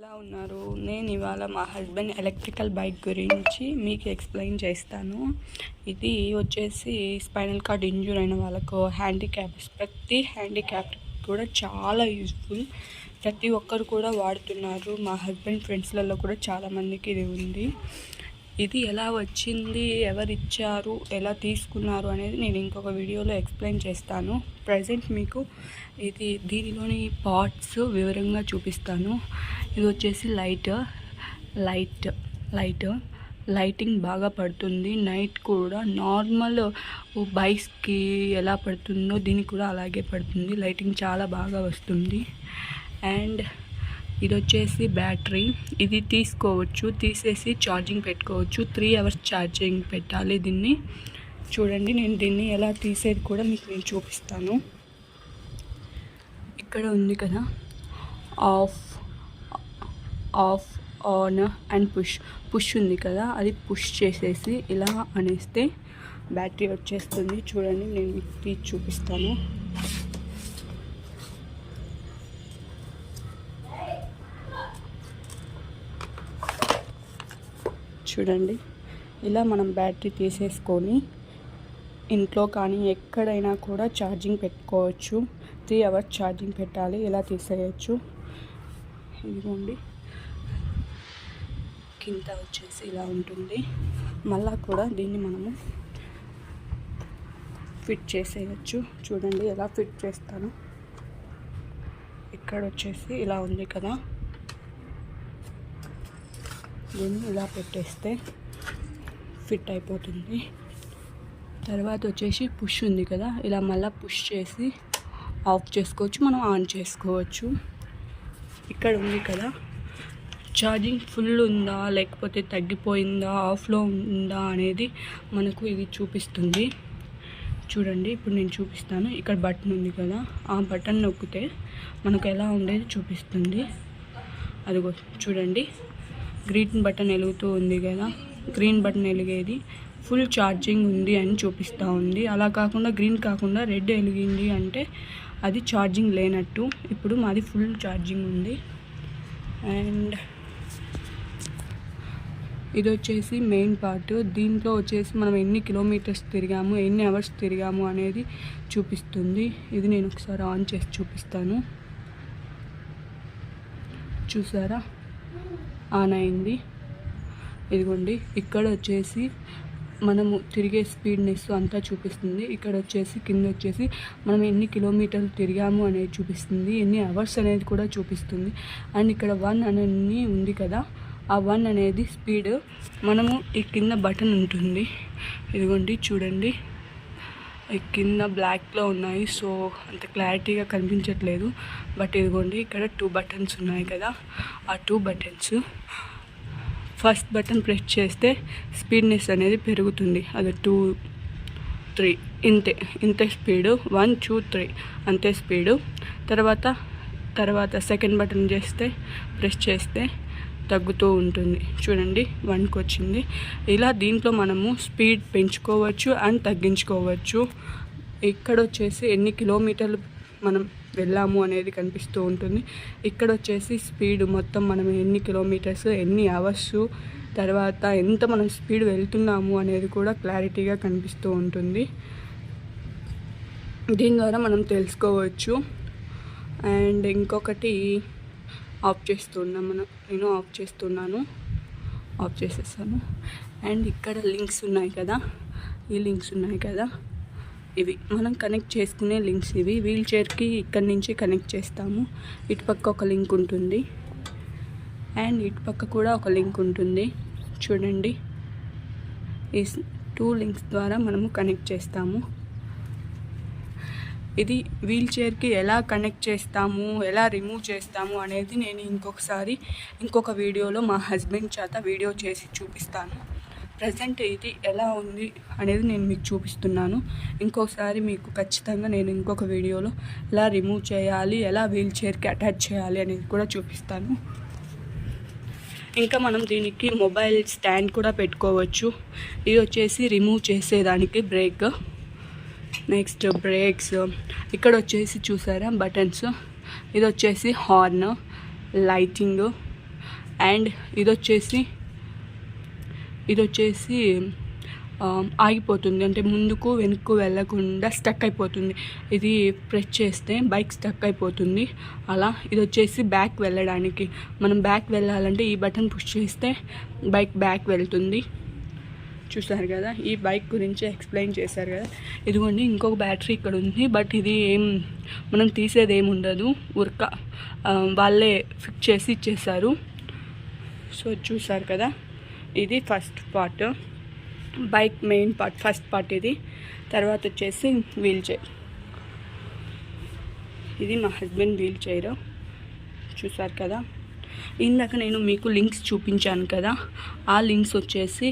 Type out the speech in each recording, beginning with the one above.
ఎలా ఉన్నారు? నేను ఇవాళ మా హస్బెండ్ ఎలక్ట్రికల్ బైక్ గురించి మీకు ఎక్స్ప్లెయిన్ చేస్తాను. ఇది వచ్చేసి స్పైనల్ కార్డ్ ఇంజ్యూర్ అయిన వాళ్ళకు, హ్యాండిక్యాప్స్, ప్రతి హ్యాండిక్యాప్ కూడా చాలా యూజ్ఫుల్. ప్రతి ఒక్కరు కూడా వాడుతున్నారు. మా హస్బెండ్ ఫ్రెండ్స్లలో కూడా చాలామందికి ఇది ఉంది. ఇది ఎలా వచ్చింది, ఎవరిచ్చారు, ఎలా తీసుకున్నారు అనేది నేను ఇంకొక వీడియోలో ఎక్స్ప్లెయిన్ చేస్తాను. ప్రజెంట్ మీకు దీనిలోని పార్ట్స్ వివరంగా చూపిస్తాను. ఇది వచ్చేసి లైటింగ్ బాగా పడుతుంది. నైట్ కూడా నార్మల్ బైక్స్కి ఎలా పడుతుందో దీనికి కూడా అలాగే పడుతుంది. లైటింగ్ చాలా బాగా వస్తుంది. అండ్ ఇది వచ్చేసి బ్యాటరీ. ఇది తీసేసి ఛార్జింగ్ పెట్టుకోవచ్చు. 3 hours ఛార్జింగ్ పెట్టాలి దీన్ని. చూడండి, నేను దీన్ని ఎలా తీసేది కూడా మీకు నేను చూపిస్తాను. ఇక్కడ ఉంది కదా, ఆఫ్ ఆన్ అండ్ పుష్ ఉంది కదా, అది పుష్ చేసేసి ఇలా అనేస్తే బ్యాటరీ వచ్చేస్తుంది. చూడండి, నేను మీకు తీసి చూపిస్తాను. చూడండి, ఇలా మనం బ్యాటరీ తీసేసుకొని ఇంట్లో కానీ ఎక్కడైనా కూడా ఛార్జింగ్ పెట్టుకోవచ్చు. 3 hours ఛార్జింగ్ పెట్టాలి. ఇలా తీసేయచ్చు. ఇదిగోండి, కింద వచ్చేసి ఇలా ఉంటుంది. మళ్ళా కూడా దీన్ని మనము ఫిట్ చేసేయచ్చు. చూడండి ఎలా ఫిట్ చేస్తాను. ఇక్కడ వచ్చేసి ఇలా ఉంది కదా, దీన్ని ఇలా పెట్టేస్తే ఫిట్ అయిపోతుంది. తర్వాత వచ్చేసి పుష్ ఉంది కదా, ఇలా మళ్ళీ పుష్ చేసి ఆఫ్ చేసుకోవచ్చు, మనం ఆన్ చేసుకోవచ్చు. ఇక్కడ ఉంది కదా, ఛార్జింగ్ ఫుల్ ఉందా లేకపోతే తగ్గిపోయిందా, ఆఫ్లో ఉందా అనేది మనకు ఇది చూపిస్తుంది. చూడండి, ఇప్పుడు నేను చూపిస్తాను. ఇక్కడ బటన్ ఉంది కదా, ఆ బటన్ నొక్కితే మనకు ఎలా ఉండేది చూపిస్తుంది. అదిగో చూడండి, గ్రీన్ బటన్ వెలుగుతూ ఉంది కదా, గ్రీన్ బటన్ వెలిగేది ఫుల్ ఛార్జింగ్ ఉంది అని చూపిస్తూ ఉంది. అలా కాకుండా గ్రీన్ కాకుండా రెడ్ వెలిగింది అంటే అది ఛార్జింగ్ లేనట్టు. ఇప్పుడు మాది ఫుల్ ఛార్జింగ్ ఉంది. అండ్ ఇది వచ్చేసి మెయిన్ పార్ట్. దీంట్లో వచ్చేసి మనం ఎన్ని కిలోమీటర్స్ తిరిగాము, ఎన్ని అవర్స్ తిరిగాము అనేది చూపిస్తుంది. ఇది నేను ఒకసారి ఆన్ చేసి చూపిస్తాను. చూసారా, ఆన్ అయింది. ఇదిగోండి, ఇక్కడ వచ్చేసి మనము తిరిగే స్పీడ్నెస్ అంతా చూపిస్తుంది. ఇక్కడ వచ్చేసి కింద వచ్చేసి మనం ఎన్ని కిలోమీటర్లు తిరిగాము అనేది చూపిస్తుంది, ఎన్ని అవర్స్ అనేది కూడా చూపిస్తుంది. అండ్ ఇక్కడ 1 అనేది ఉంది కదా, ఆ 1 అనేది స్పీడ్. మనము ఈ కింద బటన్ ఉంటుంది. ఇదిగోండి చూడండి, ఈ కింద బ్లాక్లో ఉన్నాయి, సో అంత క్లారిటీగా కనిపించట్లేదు. బట్ ఇదిగోండి, ఇక్కడ 2 buttons ఉన్నాయి కదా, ఆ 2 buttons ఫస్ట్ బటన్ ప్రెస్ చేస్తే స్పీడ్నెస్ అనేది పెరుగుతుంది. అది 2, 3 ఇంతే స్పీడు. 1, 2, 3 అంతే స్పీడు. తర్వాత సెకండ్ బటన్ ప్రెస్ చేస్తే తగ్గుతూ ఉంటుంది. చూడండి, 1కి వచ్చింది. ఇలా దీంట్లో మనము స్పీడ్ పెంచుకోవచ్చు అండ్ తగ్గించుకోవచ్చు. ఇక్కడ వచ్చేసి ఎన్ని కిలోమీటర్లు మనం వెళ్ళాము అనేది కనిపిస్తూ ఉంటుంది. ఇక్కడ వచ్చేసి స్పీడ్ మొత్తం మనం ఎన్ని కిలోమీటర్స్, ఎన్ని అవర్స్, తర్వాత ఎంత మనం స్పీడ్ వెళ్తున్నాము అనేది కూడా క్లారిటీగా కనిపిస్తూ ఉంటుంది. దీని ద్వారా మనం తెలుసుకోవచ్చు. అండ్ ఇంకొకటి నేను ఆఫ్ చేస్తున్నాను, ఆఫ్ చేసేసాను. అండ్ ఇక్కడ లింక్స్ ఉన్నాయి కదా, ఈ లింక్స్ ఉన్నాయి కదా, ఇవి మనం కనెక్ట్ చేసుకునే లింక్స్. ఇవి వీల్ చైర్కి ఇక్కడి నుంచి కనెక్ట్ చేస్తాము. ఇటుపక్క ఒక లింక్ ఉంటుంది అండ్ ఇటుపక్క కూడా ఒక లింక్ ఉంటుంది. చూడండి, ఈ 2 లింక్స్ ద్వారా మనము కనెక్ట్ చేస్తాము. ఇది వీల్ చైర్కి ఎలా కనెక్ట్ చేస్తాము, ఎలా రిమూవ్ చేస్తాము అనేది నేను ఇంకొక వీడియోలో మా హస్బెండ్ చేత వీడియో చేసి చూపిస్తాను. ప్రజెంట్ ఇది ఎలా ఉంది అనేది నేను మీకు చూపిస్తున్నాను. ఇంకొకసారి మీకు ఖచ్చితంగా నేను ఇంకొక వీడియోలో ఎలా రిమూవ్ చేయాలి, ఎలా వీల్ చైర్కి అటాచ్ చేయాలి అనేది కూడా చూపిస్తాను. ఇంకా మనం దీనికి మొబైల్ స్టాండ్ కూడా పెట్టుకోవచ్చు. ఇది వచ్చేసి రిమూవ్ చేసేదానికి బ్రేక్. Next breaks. ఇక్కడ వచ్చేసి చూసారా బటన్స్. ఇది వచ్చేసి హార్న్, లైటింగ్, అండ్ ఇది వచ్చేసి ఆగిపోతుంది, అంటే ముందుకు వెనుక్కు వెళ్ళకుండా స్టక్ అయిపోతుంది. ఇది ప్రెస్ చేస్తే బైక్ స్టక్ అయిపోతుంది. అలా ఇది వచ్చేసి బ్యాక్ వెళ్ళడానికి, మనం బ్యాక్ వెళ్ళాలంటే ఈ బటన్ పుష్ చేస్తే బైక్ బ్యాక్ వెళ్తుంది. చూసారు కదా, ఈ బైక్ గురించి ఎక్స్ప్లెయిన్ చేశారు కదా. ఇదిగోండి ఇంకొక బ్యాటరీ ఇక్కడ ఉంది, బట్ ఇది మనం తీసేది ఏమి ఉండదు, ఉరక వాళ్ళే ఫిక్స్ చేసి ఇచ్చేసారు. సో చూసారు కదా, ఇది first part, bike main part, first part ఇది. తర్వాత వచ్చేసి వీల్ చైర్, ఇది మా హస్బెండ్ వీల్ చైర్. చూసారు కదా, ఇందాక నేను మీకు లింక్స్ చూపించాను కదా, ఆ లింక్స్ వచ్చేసి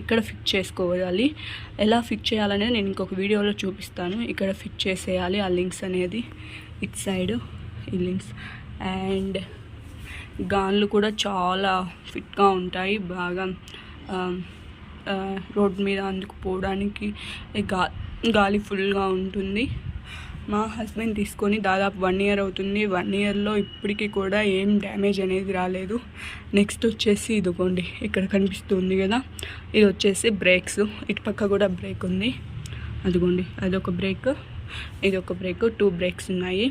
ఇక్కడ ఫిక్స్ చేసుకోవాలి. ఎలా ఫిక్స్ చేయాలనేది నేను ఇంకొక వీడియోలో చూపిస్తాను. ఇక్కడ ఫిక్స్ చేసేయాలి ఆ లింక్స్ అనేది, ఇటు సైడ్ ఈ లింక్స్. అండ్ గాన్లు కూడా చాలా ఫిట్గా ఉంటాయి, బాగా రోడ్ మీద అందుకు పోవడానికి గాలి ఫుల్గా ఉంటుంది. మా హస్బెండ్ తీసుకొని దాదాపు 1 year అవుతుంది. 1 yearలో ఇప్పటికీ కూడా ఏం డ్యామేజ్ అనేది రాలేదు. నెక్స్ట్ వచ్చేసి ఇదిగోండి ఇక్కడ కనిపిస్తుంది కదా, ఇది వచ్చేసి బ్రేక్స్. ఇటు పక్క కూడా బ్రేక్ ఉంది, అదిగోండి అదొక బ్రేక్, ఇది ఒక బ్రేక్, 2 బ్రేక్స్ ఉన్నాయి.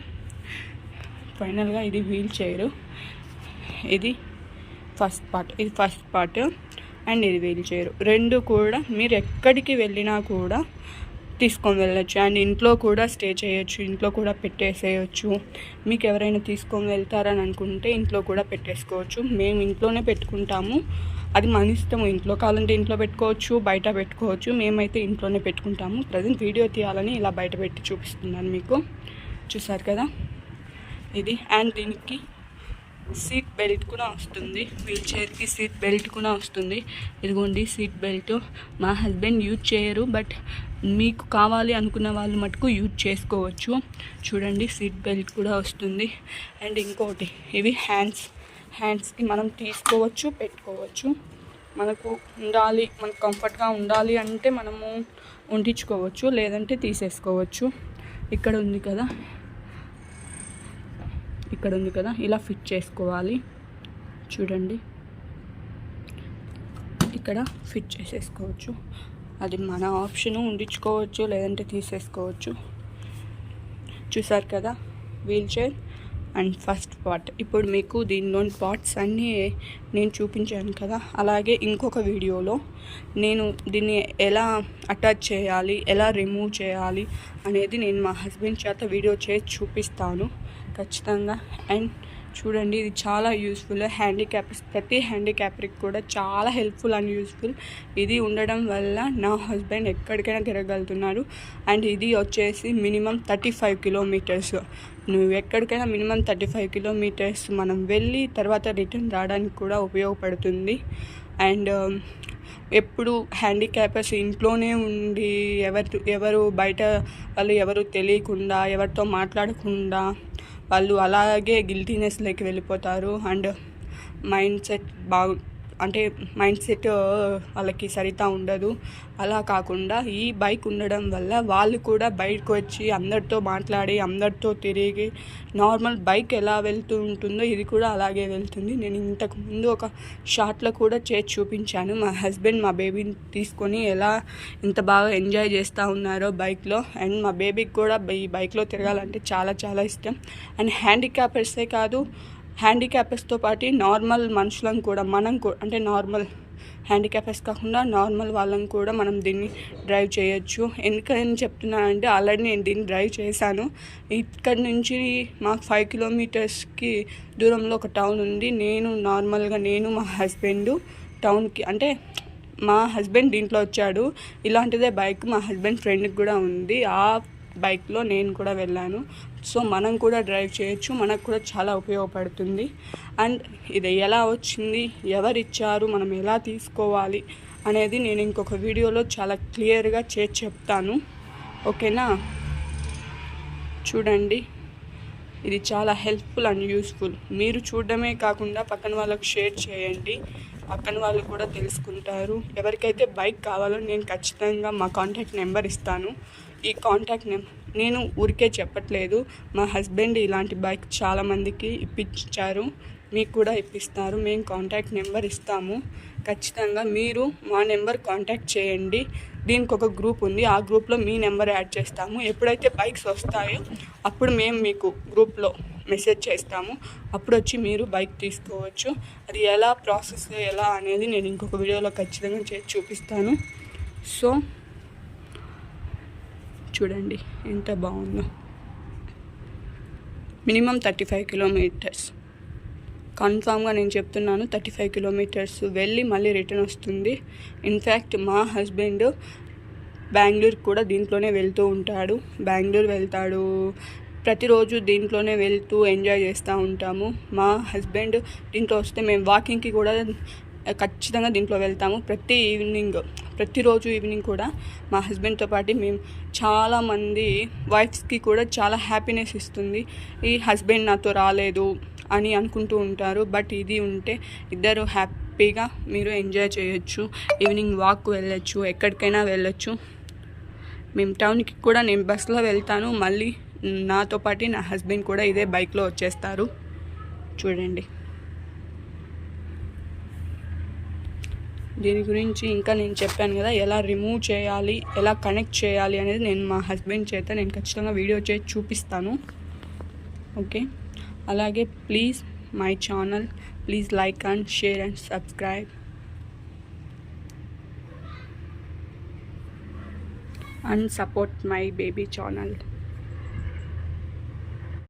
ఫైనల్గా ఇది వీల్ చైర్, ఇది ఫస్ట్ పార్ట్ అండ్ ఇది వీల్ చైర్. రెండు కూడా మీరు ఎక్కడికి వెళ్ళినా కూడా తీసుకొని వెళ్ళచ్చు. అండ్ ఇంట్లో కూడా స్టే చేయొచ్చు, ఇంట్లో కూడా పెట్టేసేయచ్చు. మీకు ఎవరైనా తీసుకొని వెళ్తారని అనుకుంటే ఇంట్లో కూడా పెట్టేసుకోవచ్చు. మేము ఇంట్లోనే పెట్టుకుంటాము, అది మన ఇష్టము. ఇంట్లో కావాలంటే ఇంట్లో పెట్టుకోవచ్చు, బయట పెట్టుకోవచ్చు. మేమైతే ఇంట్లోనే పెట్టుకుంటాము. ప్రజెంట్ వీడియో తీయాలని ఇలా బయట పెట్టి చూపిస్తున్నాను మీకు. చూసారు కదా ఇది. అండ్ దీనికి సీట్ బెల్ట్ కూడా వస్తుంది, వీల్ చైర్కి సీట్ బెల్ట్ కూడా వస్తుంది. ఇదిగోండి సీట్ బెల్ట్. మా హస్బెండ్ యూజ్ చేయరు, బట్ మీకు కావాలి అనుకున్న వాళ్ళు మటుకు యూజ్ చేసుకోవచ్చు. చూడండి సీట్ బెల్ట్ కూడా వస్తుంది. అండ్ ఇంకోటి, ఇవి హ్యాండ్స్కి మనం తీసుకోవచ్చు, పెట్టుకోవచ్చు. మనకు కంఫర్ట్గా ఉండాలి అంటే మనము ఉండించుకోవచ్చు, లేదంటే తీసేసుకోవచ్చు. ఇక్కడ ఉంది కదా, ఇలా ఫిట్ చేసుకోవాలి. చూడండి ఇక్కడ ఫిట్ చేసేసుకోవచ్చు, అది మన ఆప్షను. ఉండించుకోవచ్చు లేదంటే తీసేసుకోవచ్చు. చూసారు కదా wheelchair and first part. ఇప్పుడు మీకు దీనిలోని పార్ట్స్ అన్నీ నేను చూపించాను కదా, అలాగే ఇంకొక వీడియోలో నేను దీన్ని ఎలా అటాచ్ చేయాలి, ఎలా రిమూవ్ చేయాలి అనేది నేను మా హస్బెండ్ చేత వీడియో చేసి చూపిస్తాను ఖచ్చితంగా. అండ్ చూడండి ఇది చాలా యూస్ఫుల్. ప్రతి హ్యాండిక్యాపర్కి కూడా చాలా హెల్ప్ఫుల్ అండ్ యూస్ఫుల్. ఇది ఉండడం వల్ల నా హస్బెండ్ ఎక్కడికైనా తిరగలుగుతున్నారు. అండ్ ఇది వచ్చేసి మినిమం 35 kilometers. నువ్వు ఎక్కడికైనా మినిమం 35 kilometers మనం వెళ్ళి తర్వాత రిటర్న్ రావడానికి కూడా ఉపయోగపడుతుంది. అండ్ ఎప్పుడు హ్యాండిక్యాపర్స్ ఇంట్లోనే ఉండి ఎవరు బయట వాళ్ళు ఎవరు తెలియకుండా, ఎవరితో మాట్లాడకుండా వాళ్ళు అలాగే గిల్టీనెస్లోకి వెళ్ళిపోతారు. అండ్ మైండ్ సెట్ వాళ్ళకి సరితా ఉండదు. అలా కాకుండా ఈ బైక్ ఉండడం వల్ల వాళ్ళు కూడా బయటకు వచ్చి అందరితో మాట్లాడి, అందరితో తిరిగి, నార్మల్ బైక్ ఎలా వెళ్తూ ఉంటుందో ఇది కూడా అలాగే వెళ్తుంది. నేను ఇంతకుముందు ఒక షార్ట్లో కూడా చేసి చూపించాను. మా హస్బెండ్ మా బేబీని తీసుకొని ఎంత బాగా ఎంజాయ్ చేస్తూ ఉన్నారో బైక్లో. అండ్ మా బేబీకి కూడా ఈ బైక్లో తిరగాలంటే చాలా చాలా ఇష్టం. అండ్ హ్యాండిక్యాపర్సే కాదు, హ్యాండిక్యాపర్స్తో పాటు నార్మల్ మనుషులను కూడా అంటే నార్మల్ హ్యాండిక్యాపర్స్ కాకుండా నార్మల్ వాళ్ళని కూడా మనం దీన్ని డ్రైవ్ చేయొచ్చు. ఎందుకని చెప్తున్నానంటే ఆల్రెడీ నేను దీన్ని డ్రైవ్ చేశాను. ఇక్కడి నుంచి మాకు 5 kilometers దూరంలో ఒక టౌన్ ఉంది. నేను మా హస్బెండ్ టౌన్కి, అంటే మా హస్బెండ్ దీంట్లో వచ్చాడు. ఇలాంటిదే బైక్ మా హస్బెండ్ ఫ్రెండ్కి కూడా ఉంది. ఆ బైక్లో నేను కూడా వెళ్ళాను. సో మనం కూడా డ్రైవ్ చేయొచ్చు, మనకు కూడా చాలా ఉపయోగపడుతుంది. అండ్ ఇది ఎలా వచ్చింది, ఎవరిచ్చారు, మనం ఎలా తీసుకోవాలి అనేది నేను ఇంకొక వీడియోలో చాలా క్లియర్గా చేసి చెప్తాను. ఓకేనా? చూడండి ఇది చాలా హెల్ప్ఫుల్ అండ్ యూస్ఫుల్. మీరు చూడడమే కాకుండా పక్కన వాళ్ళకు షేర్ చేయండి, పక్కన వాళ్ళు కూడా తెలుసుకుంటారు. ఎవరికైతే బైక్ కావాలో నేను ఖచ్చితంగా మా కాంటాక్ట్ నెంబర్ ఇస్తాను. ఈ కాంటాక్ట్ నెంబర్ నేను ఊరికే చెప్పట్లేదు, మా హస్బెండ్ ఇలాంటి బైక్ చాలామందికి ఇప్పించారు. మీకు కూడా ఇప్పిస్తారు. మేము కాంటాక్ట్ నెంబర్ ఇస్తాము. ఖచ్చితంగా మీరు మా నెంబర్ కాంటాక్ట్ చేయండి. దీనికి ఒక గ్రూప్ ఉంది, ఆ గ్రూప్లో మీ నెంబర్ యాడ్ చేస్తాము. ఎప్పుడైతే బైక్స్ వస్తాయో అప్పుడు మేము మీకు గ్రూప్లో మెసేజ్ చేస్తాము. అప్పుడు వచ్చి మీరు బైక్ తీసుకోవచ్చు. అది ఎలా ప్రాసెస్ ఎలా అనేది నేను ఇంకొక వీడియోలో ఖచ్చితంగా చేసి చూపిస్తాను. సో చూడండి ఎంత బాగుందో. మినిమం 35 కిలోమీటర్స్ కన్ఫామ్గా నేను చెప్తున్నాను. 35 కిలోమీటర్స్ వెళ్ళి మళ్ళీ రిటర్న్ వస్తుంది. ఇన్ఫ్యాక్ట్ మా హస్బెండ్ బెంగళూరు కూడా దీంట్లోనే వెళ్తూ ఉంటాడు. బెంగళూరు వెళ్తాడు, ప్రతిరోజు దీంట్లోనే వెళ్తూ ఎంజాయ్ చేస్తూ ఉంటాము. మా హస్బెండ్ దీంట్లో వస్తే మేము వాకింగ్కి కూడా ఖచ్చితంగా దీంట్లో వెళ్తాము. ప్రతిరోజు ఈవినింగ్ కూడా మా హస్బెండ్తో పాటు మేము చాలామంది వైఫ్స్కి కూడా చాలా హ్యాపీనెస్ ఇస్తుంది. ఈ హస్బెండ్ నాతో రాలేదు అని అనుకుంటూ ఉంటారు. బట్ ఇది ఉంటే ఇద్దరు హ్యాపీగా మీరు ఎంజాయ్ చేయొచ్చు. ఈవినింగ్ వాక్ వెళ్ళొచ్చు, ఎక్కడికైనా వెళ్ళొచ్చు. మేము టౌన్కి కూడా నేను బస్లో వెళ్తాను, మళ్ళీ నాతో పాటు నా హస్బెండ్ కూడా ఇదే బైక్లో వచ్చేస్తారు. చూడండి, దీని గురించి ఇంకా నేను చెప్పాను కదా, ఎలా రిమూవ్ చేయాలి, ఎలా కనెక్ట్ చేయాలి అనేది నేను మా హస్బెండ్ చేత నేను ఖచ్చితంగా వీడియో చేసి చూపిస్తాను. ఓకే, అలాగే please my channel, please like and share and subscribe and support my baby channel.